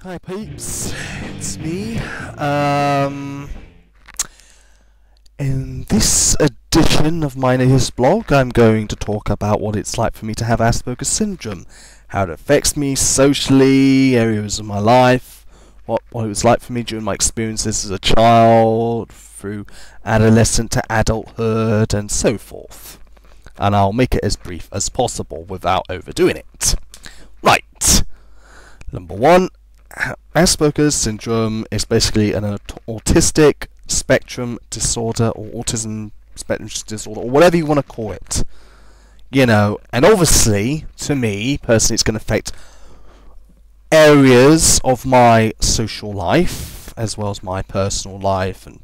Hi peeps, it's me. In this edition of my latest blog, I'm going to talk about what it's like for me to have Aspergers Syndrome, how it affects me socially, areas of my life, what it was like for me during my experiences as a child, through adolescent to adulthood, and so forth. And I'll make it as brief as possible without overdoing it. Right. Number one. Asperger's Syndrome is basically an autistic spectrum disorder, or autism spectrum disorder, or whatever you want to call it. You know, and obviously, to me, personally, it's going to affect areas of my social life, as well as my personal life and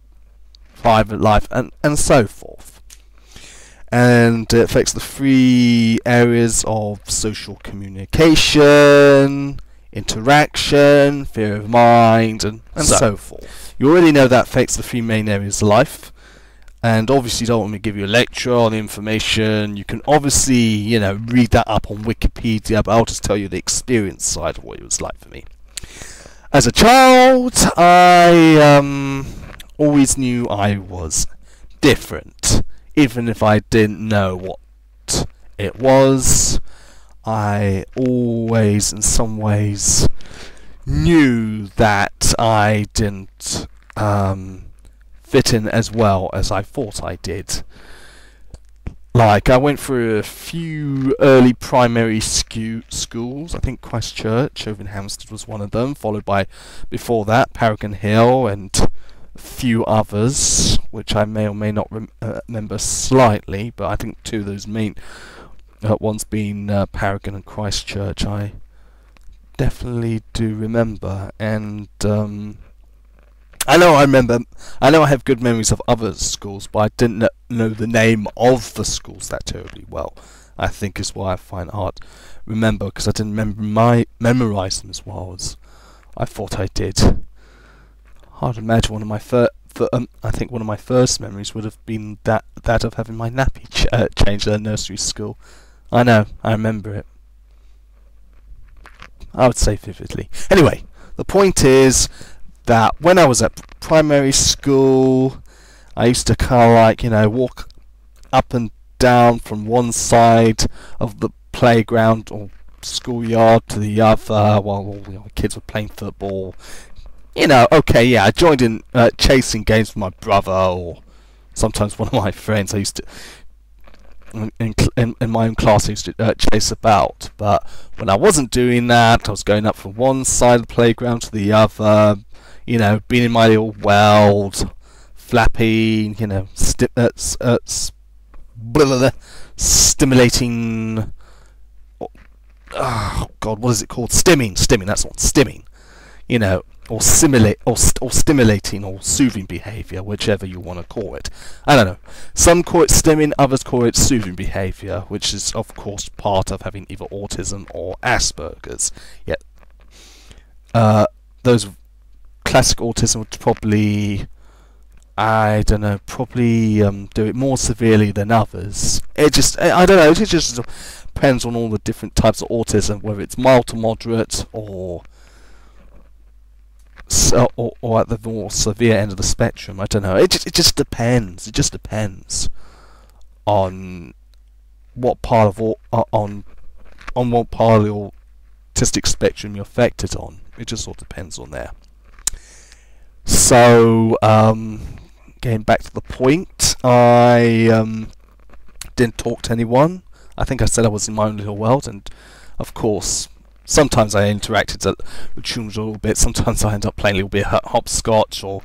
private life, and so forth. And it affects the three areas of social communication, interaction, fear of mind, and so forth. You already know that affects the three main areas of life, and obviously you don't want me to give you a lecture on the information. You can obviously, you know, read that up on Wikipedia, but I'll just tell you the experience side of what it was like for me. As a child, I always knew I was different, even if I didn't know what it was. I always, in some ways, knew that I didn't fit in as well as I thought I did. Like, I went through a few early primary schools. I think Christchurch over in Hampstead was one of them, followed by, before that, Paragon Hill and a few others, which I may or may not remember slightly, but I think two of those main one's been Paragon and Christchurch. I definitely do remember, and I know I have good memories of other schools, but I didn't know the name of the schools that terribly well. I think is why I find it hard to remember, because I didn't memorize them as well as I thought I did. Hard to imagine one of my I think one of my first memories would have been that of having my nappy changed at a nursery school. I know, I remember it. I would say vividly. Anyway, the point is that when I was at primary school, I used to kind of like, you know, walk up and down from one side of the playground or schoolyard to the other while all the other kids were playing football. You know, okay, yeah, I joined in chasing games with my brother, or sometimes one of my friends. I used to, in my own class, I used to chase about. But when I wasn't doing that, I was going up from one side of the playground to the other, you know, being in my little world, flappy, you know, stimulating. Oh God, what is it called? Stimming. That's what stimming. You know, or stimulating or soothing behaviour, whichever you want to call it. I don't know. Some call it stimming, others call it soothing behaviour, which is of course part of having either autism or Asperger's. Yet, those classic autism would probably, I don't know, probably do it more severely than others. I don't know. It just depends on all the different types of autism, whether it's mild to moderate or at the more severe end of the spectrum. I don't know. It just depends. It just depends on what part of on what part of the autistic spectrum you're affected on. It just all depends on there. So, getting back to the point, I didn't talk to anyone. I think I said I was in my own little world, and of course, sometimes I interacted with children a little bit. Sometimes I end up playing a little bit of hopscotch or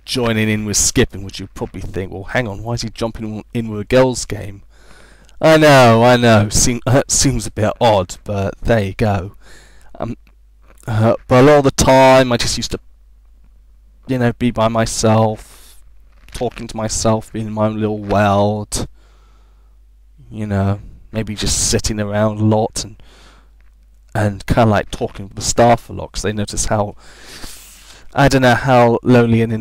joining in with skipping, which you'd probably think, well, hang on, why is he jumping in with a girls' game? I know, seems a bit odd, but there you go. But a lot of the time, I just used to, you know, be by myself, talking to myself, being in my own little world. You know, maybe just sitting around a lot and kind of like talking with the staff a lot, because they notice how, I don't know, how lonely and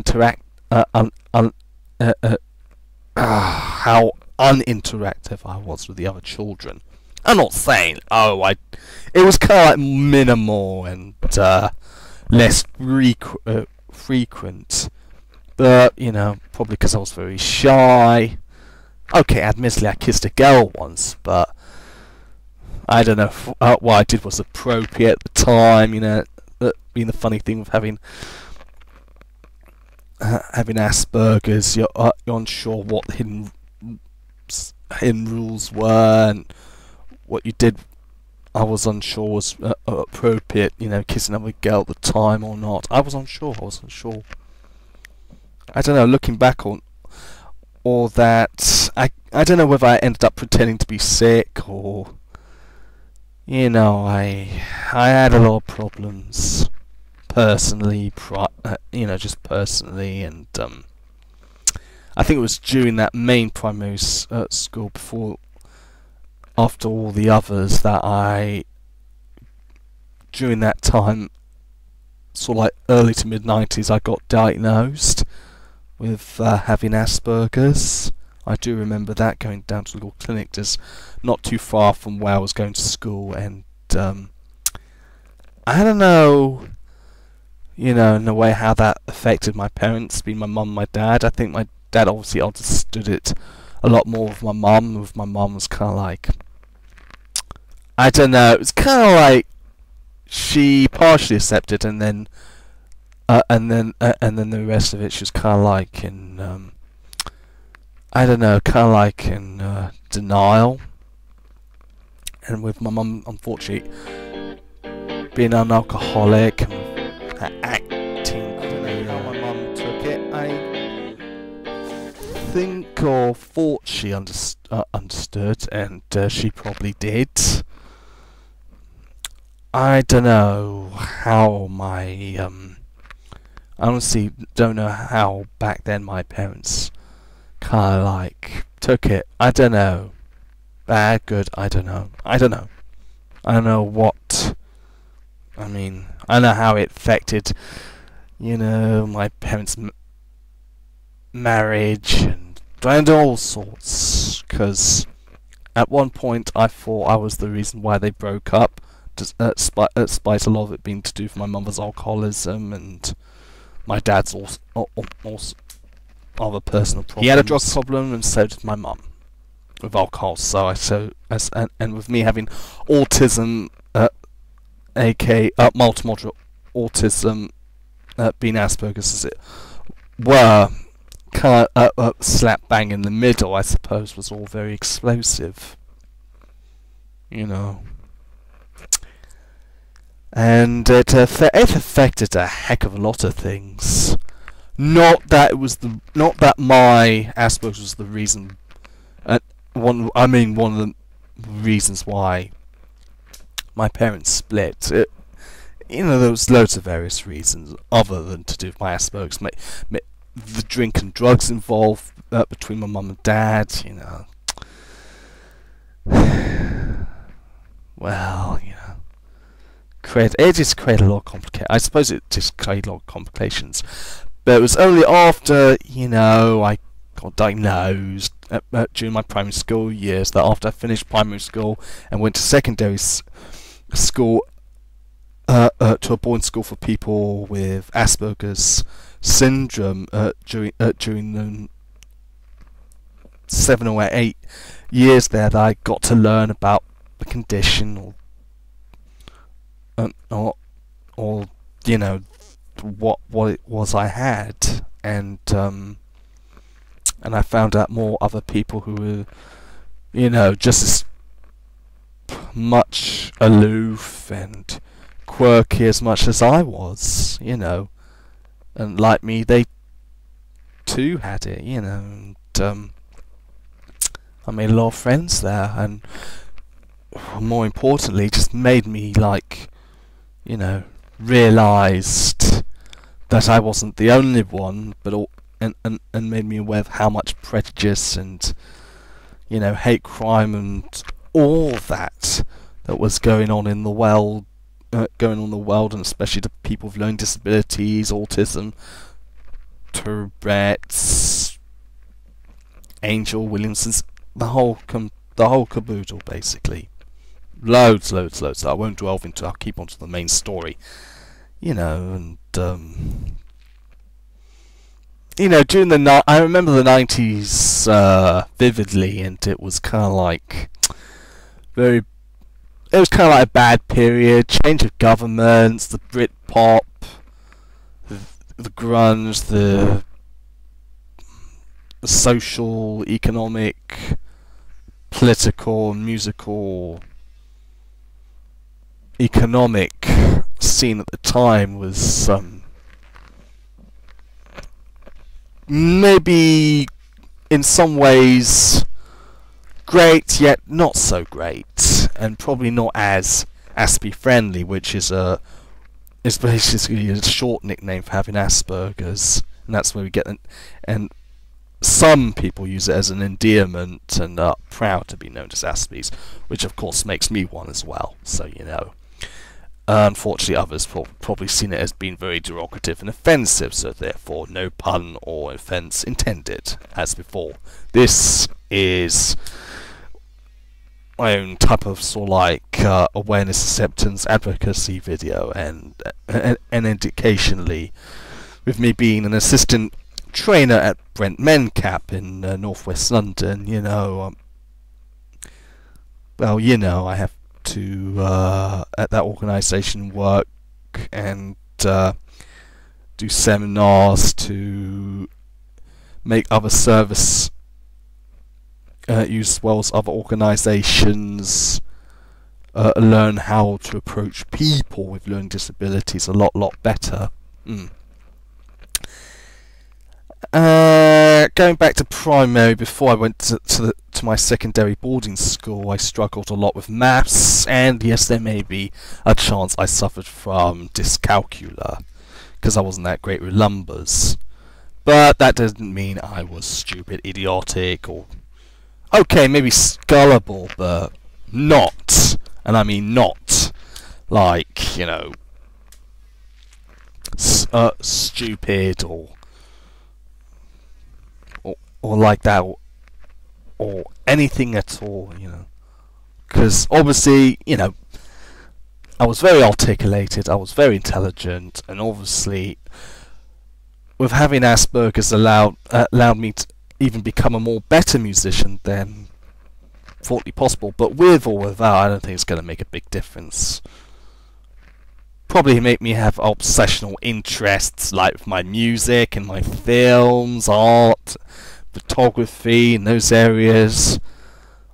how uninteractive I was with the other children. I'm not saying, it was kind of like minimal, and less frequent. But, you know, probably because I was very shy. Okay, admittedly I kissed a girl once, but I don't know if what I did was appropriate at the time, you know, being the funny thing with having Asperger's, you're unsure what the hidden rules were, and what you did, I was unsure was appropriate, you know, kissing another girl at the time or not. I was unsure. I don't know, looking back on all that, I don't know whether I ended up pretending to be sick, or, you know, I had a lot of problems personally, you know, just personally, and I think it was during that main primary school, after all the others, that during that time, sort of like early to mid-90s, I got diagnosed with having Asperger's. I do remember that, going down to a little clinic just not too far from where I was going to school, and I don't know, you know, in a way how that affected my parents, being my mum and my dad. I think my dad obviously understood it a lot more with my mum. With my mum was kind of like, I don't know, it was kind of like she partially accepted, and then the rest of it she was kind of like in I don't know, kind of like in denial. And with my mum, unfortunately, being an alcoholic and acting, I don't know how my mum took it. I think or thought she understood, and she probably did. I don't know how I honestly don't know how back then my parents kind of like took it. I don't know. Bad, good, I don't know. I don't know what. I mean, I know how it affected, you know, my parents' marriage and all sorts. Because at one point I thought I was the reason why they broke up, despite a lot of it being to do with my mother's alcoholism and my dad's also other personal problems. He had a drug problem, and so did my mum with alcohol. And with me having autism, aka multimodal autism, being Asperger's as it were, kind of slap bang in the middle, I suppose, was all very explosive, you know. And it affected a heck of a lot of things. Not that my Asperger's was the reason. One of the reasons why my parents split. You know, there was loads of various reasons other than to do with my Asperger's. The drink and drugs involved between my mum and dad. You know. Well, you know. It just created a lot of complications. I suppose it just created a lot of complications. But it was only after, you know, I got diagnosed during my primary school years, that after I finished primary school and went to secondary school, to a boarding school for people with Aspergers Syndrome, during the 7 or 8 years there, that I got to learn about the condition, or you know, what it was I had, and I found out more other people who were, you know, just as much aloof and quirky as much as I was, you know, and like me, they too had it, you know, and I made a lot of friends there, and more importantly, just made me, like, you know, realised that I wasn't the only one, but and made me aware of how much prejudice and, you know, hate crime and all that was going on in the world, and especially to people with learning disabilities, autism, Tourette's, Angel Williamson's, the whole caboodle, basically. Loads. I won't delve into. I'll keep on to the main story. you know, and during I remember the 90s vividly, and it was kind of like very. It was kind of like a bad period, change of governments, the Britpop, the grunge, the social, economic, political, musical, economic scene at the time was maybe in some ways great, yet not so great, and probably not as Aspie friendly, which is basically a short nickname for having Asperger's, and that's where we get and some people use it as an endearment and are proud to be known as Aspies, which of course makes me one as well, so you know. Unfortunately, others probably seen it as being very derogative and offensive, so therefore no pun or offence intended, as before. This is my own type of sort of like awareness, acceptance, advocacy video, and educationally, with me being an assistant trainer at Brent Mencap in northwest London, you know, well, you know, I have to at that organisation work and do seminars to make other service use, as well as other organisations learn how to approach people with learning disabilities a lot better. Going back to primary, before I went to my secondary boarding school, I struggled a lot with maths, and yes, there may be a chance I suffered from dyscalculia, because I wasn't that great with numbers. But that doesn't mean I was stupid, idiotic, or... okay, maybe gullible, but not. And I mean not. Like, you know... stupid, or like that, or anything at all, you know. Because obviously, you know, I was very articulated, I was very intelligent, and obviously, with having Asperger's allowed me to even become a more better musician than thought possible. But with or without, I don't think it's going to make a big difference. Probably make me have obsessional interests, like with my music and my films, art, photography, in those areas.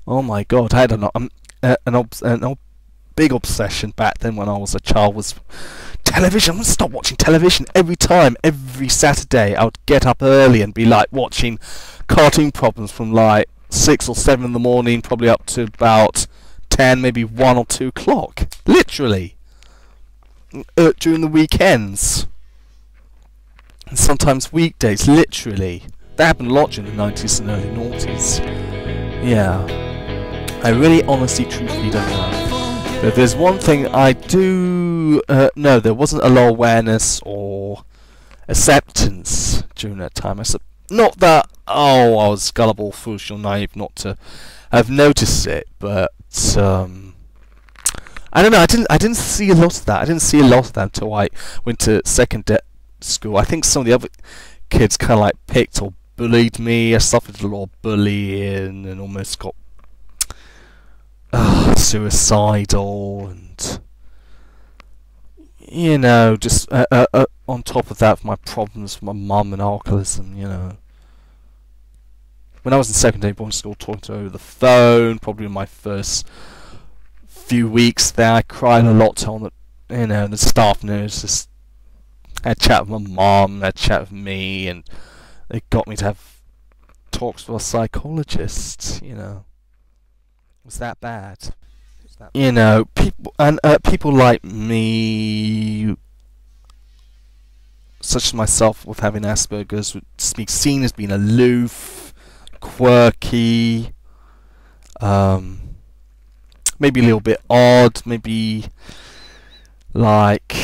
Oh my god, I don't know. Big obsession back then when I was a child was television. I'm gonna stop watching television every Saturday. I would get up early and be like watching cartoon problems from like 6 or 7 in the morning, probably up to about 10, maybe 1 or 2 o'clock. Literally. During the weekends. And sometimes weekdays, literally. That happened a lot during the 90s and early noughties. Yeah. I really honestly, truthfully don't know. But there's one thing I do know, there wasn't a lot of awareness or acceptance during that time. Not that, oh, I was gullible, foolish or naive not to have noticed it, but I don't know, I didn't see a lot of that. I didn't see a lot of that until I went to secondary school. I think some of the other kids kind of like picked or bullied me. I suffered a lot of bullying and almost got suicidal, and you know, just on top of that, with my problems with my mum and alcoholism, you know. When I was in secondary boarding school, talking to her over the phone, probably in my first few weeks there, I cried a lot on the, you know, the staff nurse just had a chat with my mum, had a chat with me, and they got me to have talks with a psychologist, you know. It was that bad. You know, people like me, such as myself, with having Asperger's, would be seen as being aloof, quirky, maybe a little bit odd, maybe like,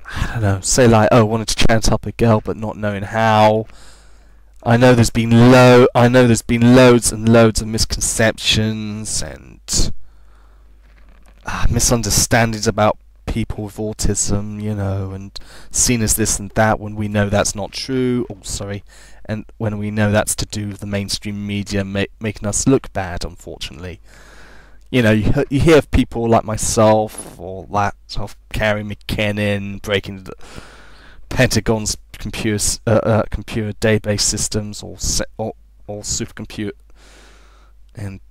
I don't know, say like, oh, wanted to chat up a girl but not knowing how. I know there's been loads and loads of misconceptions and misunderstandings about people with autism, you know, and seen as this and that when we know that's not true. Oh, sorry. And when we know that's to do with the mainstream media making us look bad, unfortunately. You know, you hear of people like myself, or that of Carrie McKinnon breaking the Pentagon's computer database systems, or supercomputer, and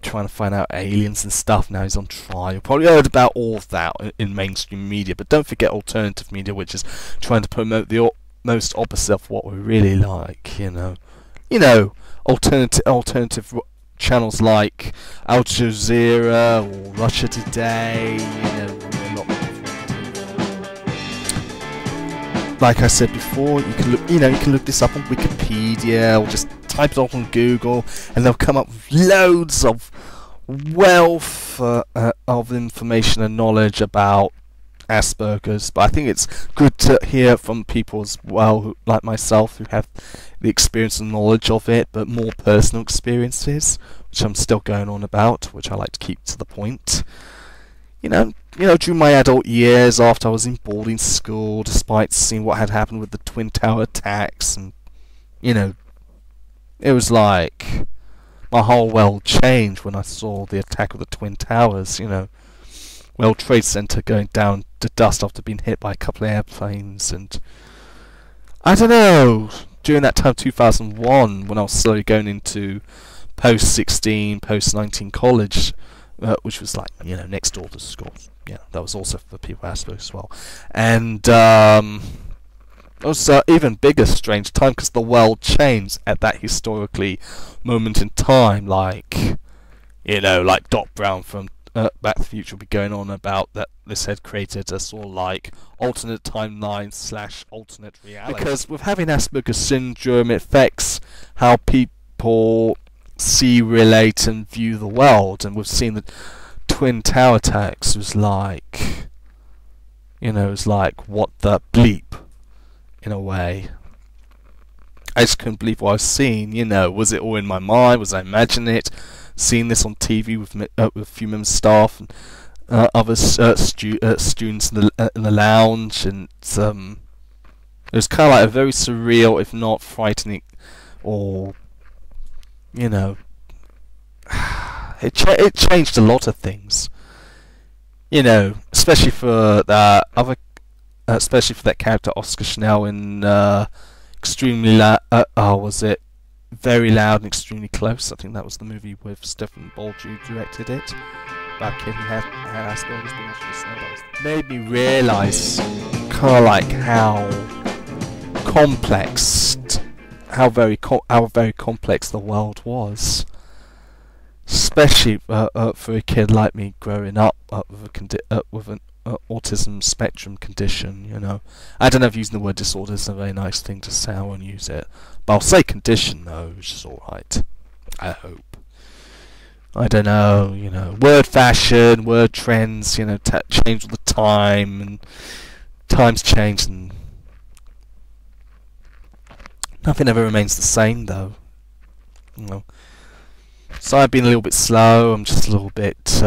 trying to find out aliens and stuff. Now he's on trial. Probably heard about all of that in mainstream media, but don't forget alternative media, which is trying to promote the most opposite of what we really like. You know, alternative channels like Al Jazeera or Russia Today. You know, a lot more. Like I said before, you can look. You can look this up on Wikipedia, or just type it up on Google, and they'll come up with loads of wealth of information and knowledge about Asperger's. But I think it's good to hear from people as well, like myself, who have the experience and knowledge of it, but more personal experiences, which I'm still going on about, which I like to keep to the point. You know, during my adult years, after I was in boarding school, despite seeing what had happened with the Twin Tower attacks, and it was like my whole world changed when I saw the attack of the Twin Towers. World Trade Center going down to dust after being hit by a couple of airplanes, and I don't know. During that time, 2001, when I was slowly going into post-16, post-19 college, which was like, next door to school. Yeah, that was also for people with Asperger's as well. And it was an even bigger strange time because the world changed at that historically moment in time. Like Doc Brown from Back to the Future will be going on about that this had created a sort of like alternate timeline / alternate reality. Because with having Aspergers Syndrome, it affects how people see, relate, and view the world. And we've seen the Twin Tower attacks was like, it's like, what the bleep, in a way. I just couldn't believe what I was seeing. Was it all in my mind? Was I imagining it? Seeing this on TV with a few members of staff and other students in the lounge, and it was kind of like a very surreal, if not frightening, or it changed a lot of things. Especially for that character Oscar Schnell in extremely was it Very Loud and Extremely Close? I think that was the movie with Stephen Baldry who directed it. About a kid who had Asperger's, but not just that. Made me realise kind of like how complex, how very complex the world was. Especially for a kid like me growing up with an autism spectrum condition. I don't know if using the word disorder is a very nice thing to say. I won't use it, but I'll say condition though, which is all right. I hope. I don't know. Word fashion, word trends. Change all the time, and times change, and nothing ever remains the same though. So I've been a little bit slow. I'm just a little bit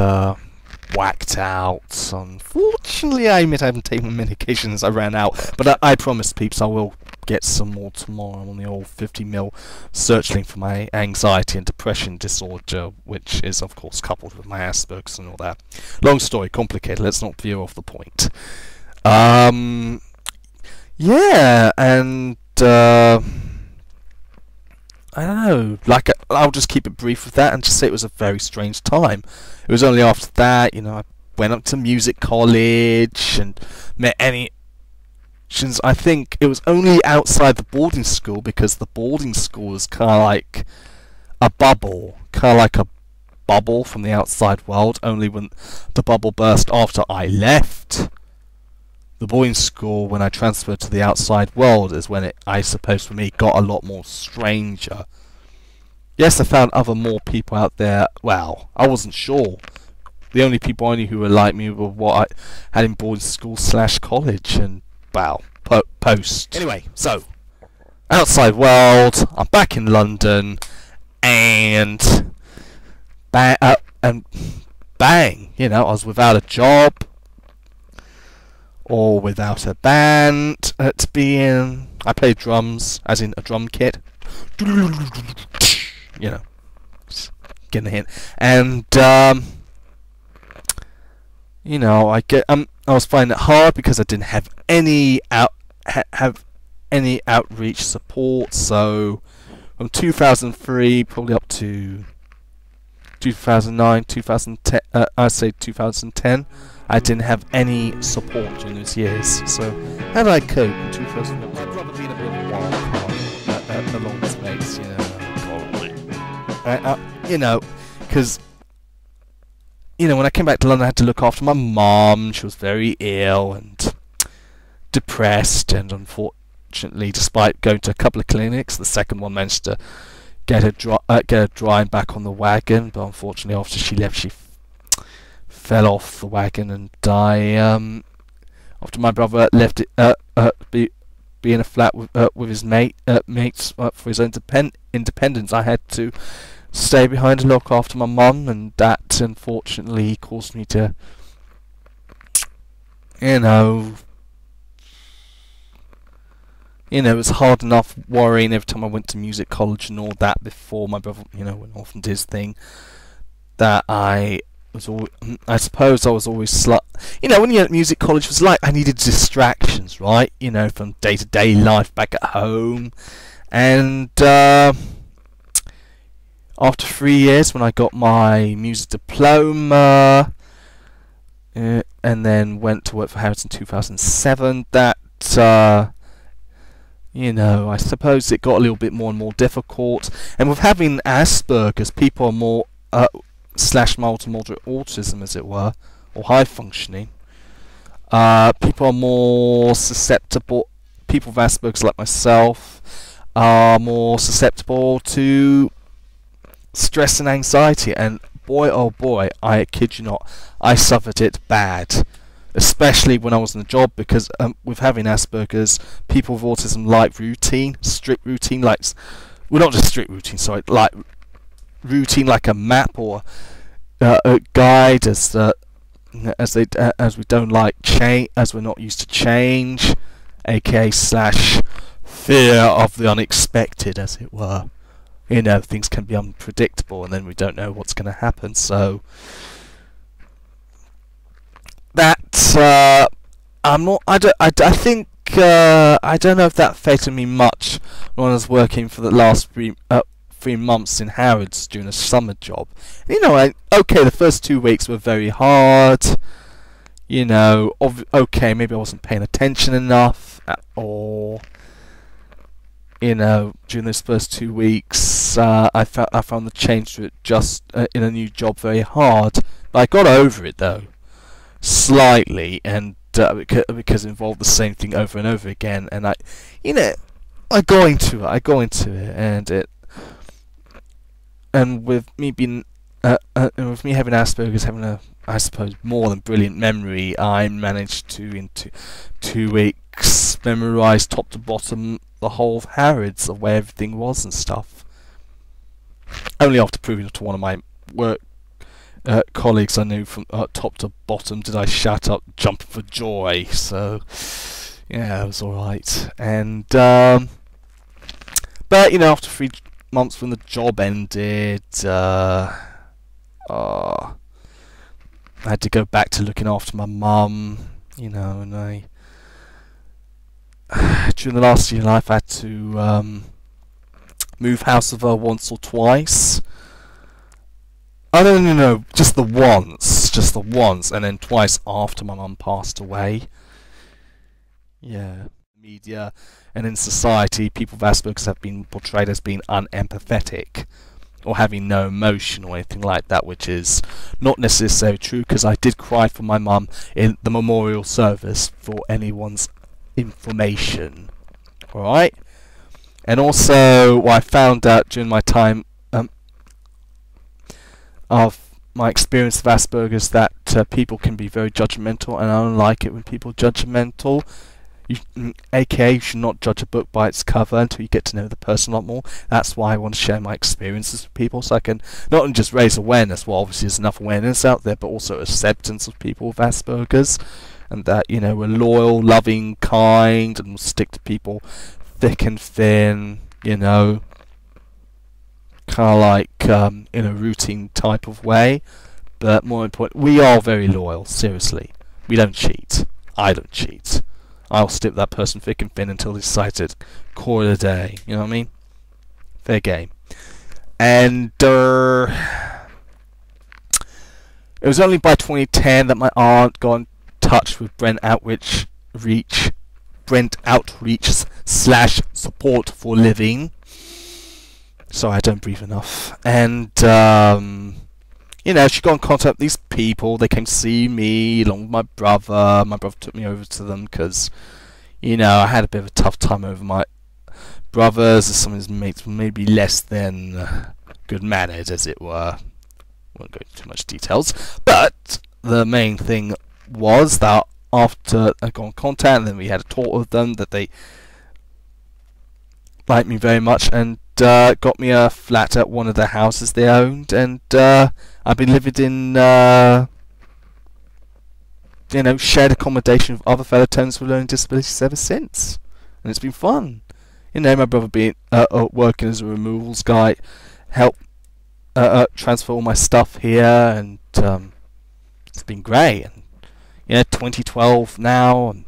whacked out. Unfortunately, I admit I haven't taken my medications. I ran out, but I promise, peeps, I will get some more tomorrow. I'm on the old 50ml searching for my anxiety and depression disorder, which is, of course, coupled with my Asperger's and all that. Long story, complicated. Let's not veer off the point. Yeah, and I don't know, I'll just keep it brief with that and just say it was a very strange time. It was only after that, I went up to music college and met I think it was only outside the boarding school, because the boarding school was kind of like a bubble, from the outside world, only when the bubble burst after I left the boarding school. When I transferred to the outside world is when it, I suppose for me, got a lot more stranger. Yes, I found more people out there. Well, I wasn't sure. The only people I knew who were like me were what I had in boarding school / college, and post. Anyway, so outside world, I'm back in London, and bang, I was without a job. or without a band to be in. I play drums, as in a drum kit. You know, getting the hint. And you know, I was finding it hard because I didn't have any outreach support. So from 2003 probably up to 2009, 2010, I'd say 2010, I didn't have any support during those years. So how did I cope in 2001? I'd rather be in a bit of a wild card along the space, you know, probably. You know, because, you know, when I came back to London, I had to look after my mum. She was very ill and depressed, and unfortunately, despite going to a couple of clinics, the second one managed to get her drying back on the wagon, but unfortunately, after she left, she fell off the wagon and died. After my brother left it, be in a flat with his mates for his own independence, I had to stay behind and look after my mum, and that unfortunately caused me to, you know, it was hard enough worrying every time I went to music college and all that before my brother, you know, went off and did his thing, that I suppose I was always you know, when you're at music college, it was like I needed distractions, right? You know, from day-to-day life back at home. And after 3 years, when I got my music diploma, and then went to work for Harrods in 2007, that you know, I suppose it got a little bit more and more difficult. And with having Asperger's, people are more / mild to moderate autism, as it were, or high functioning. People are more susceptible. People with Asperger's, like myself, are more susceptible to stress and anxiety. And boy, oh boy, I kid you not, I suffered it bad. Especially when I was in the job, because with having Asperger's, people with autism like routine, strict routine, like, well, not just strict routine, sorry, like routine, like a map or a guide, as we don't like change, as we're not used to change, aka / fear of the unexpected, as it were. You know, things can be unpredictable, and then we don't know what's going to happen. So that I'm not. I think I don't know if that affected me much when I was working for the last 3 months in Harrods during a summer job. You know, okay, the first 2 weeks were very hard. You know, okay, maybe I wasn't paying attention enough, or you know, during those first 2 weeks, I found the change to it just in a new job very hard. But I got over it though, slightly, and because it involved the same thing over and over again, and I go into it, and with me being and with me having Asperger's, having a, I suppose, more than brilliant memory, I managed to, in 2 weeks, memorise top to bottom the whole of Harrods, of where everything was and stuff. Only after proving it to one of my work colleagues I knew from top to bottom did I shut up jumping for joy. So yeah, it was alright. And but you know, after 3 months when the job ended, I had to go back to looking after my mum, you know, and I during the last year of life I had to move house with her once or twice. I don't know, just the once, and then twice after my mum passed away. Yeah, media and in society, people with Asperger's have been portrayed as being unempathetic or having no emotion or anything like that, which is not necessarily true, because I did cry for my mum in the memorial service, for anyone's information. Alright? And also, what I found out during my time of my experience of Asperger's, that people can be very judgmental, and I don't like it when people are judgmental. AKA, you should not judge a book by its cover until you get to know the person a lot more. That's why I want to share my experiences with people, so I can not only just raise awareness, well obviously there's enough awareness out there, but also acceptance of people with Asperger's. and that, you know, we're loyal, loving, kind, and we'll stick to people thick and thin, you know, kind of like in a routine type of way. But more important, we are very loyal, seriously. We don't cheat. I don't cheat. I'll stick with that person thick and thin until they decide to call it a day, you know what I mean? Fair game. And it was only by 2010 that my aunt got in touch with Brent Outreach / support for living. Sorry, I don't breathe enough. And you know, she got in contact with these people. They came to see me along with my brother. My brother took me over to them because, you know, I had a bit of a tough time over my brothers. Some of his mates were maybe less than good mannered, as it were. Won't go into too much details. But the main thing was that after I got in contact, and then we had a talk with them, that they liked me very much and got me a flat at one of the houses they owned, and I've been living in you know, shared accommodation with other fellow tenants with learning disabilities ever since, and it's been fun. You know, my brother being working as a removals guy, helped transfer all my stuff here, and it's been great. And you know, 2012 now, and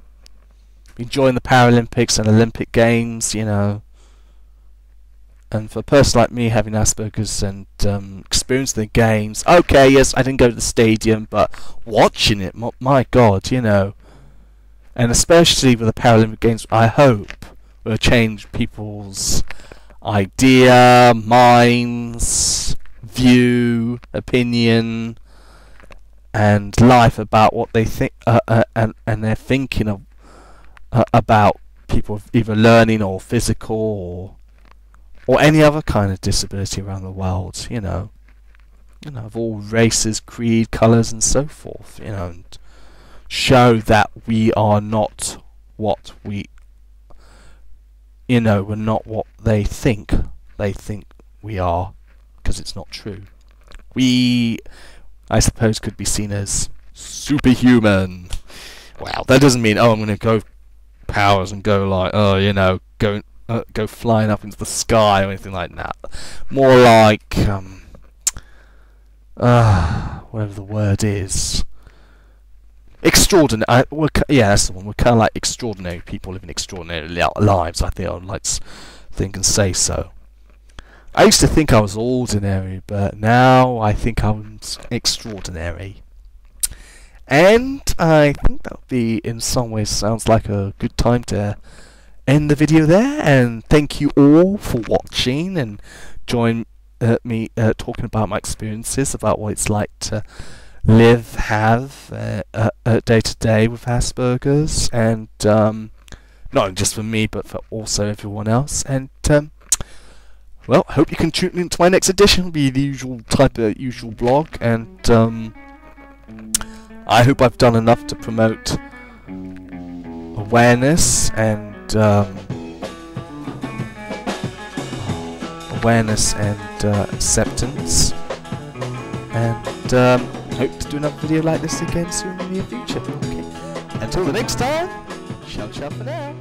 enjoying the Paralympics and Olympic Games, you know. And for a person like me, having Asperger's and experiencing the games, okay, yes, I didn't go to the stadium, but watching it, my God, you know. And especially with the Paralympic Games, I hope will change people's idea, minds, view, opinion, and life about what they think, and their thinking of about people either learning or physical or any other kind of disability around the world, you know, of all races, creed, colours, and so forth, you know, and show that we are not what we, you know, we're not what they think we are, because it's not true. We, I suppose, could be seen as superhuman. Well, that doesn't mean, oh, I'm going to go powers and go like, oh, you know, go flying up into the sky or anything like that. More like, whatever the word is, extraordinary. Yeah, that's the one. We're kind of like extraordinary people living extraordinary lives. I think I'd like to think and say so. I used to think I was ordinary, but now I think I'm extraordinary. And I think that would be, in some ways, sounds like a good time to end the video there. And thank you all for watching and join me talking about my experiences, about what it's like to have day to day with Asperger's, and not just for me but for also everyone else. And well, hope you can tune in to my next edition. It'll be the usual blog, and I hope I've done enough to promote awareness and acceptance, and hope to do another video like this again soon in the near future. Okay. Until the next time, ciao ciao for now.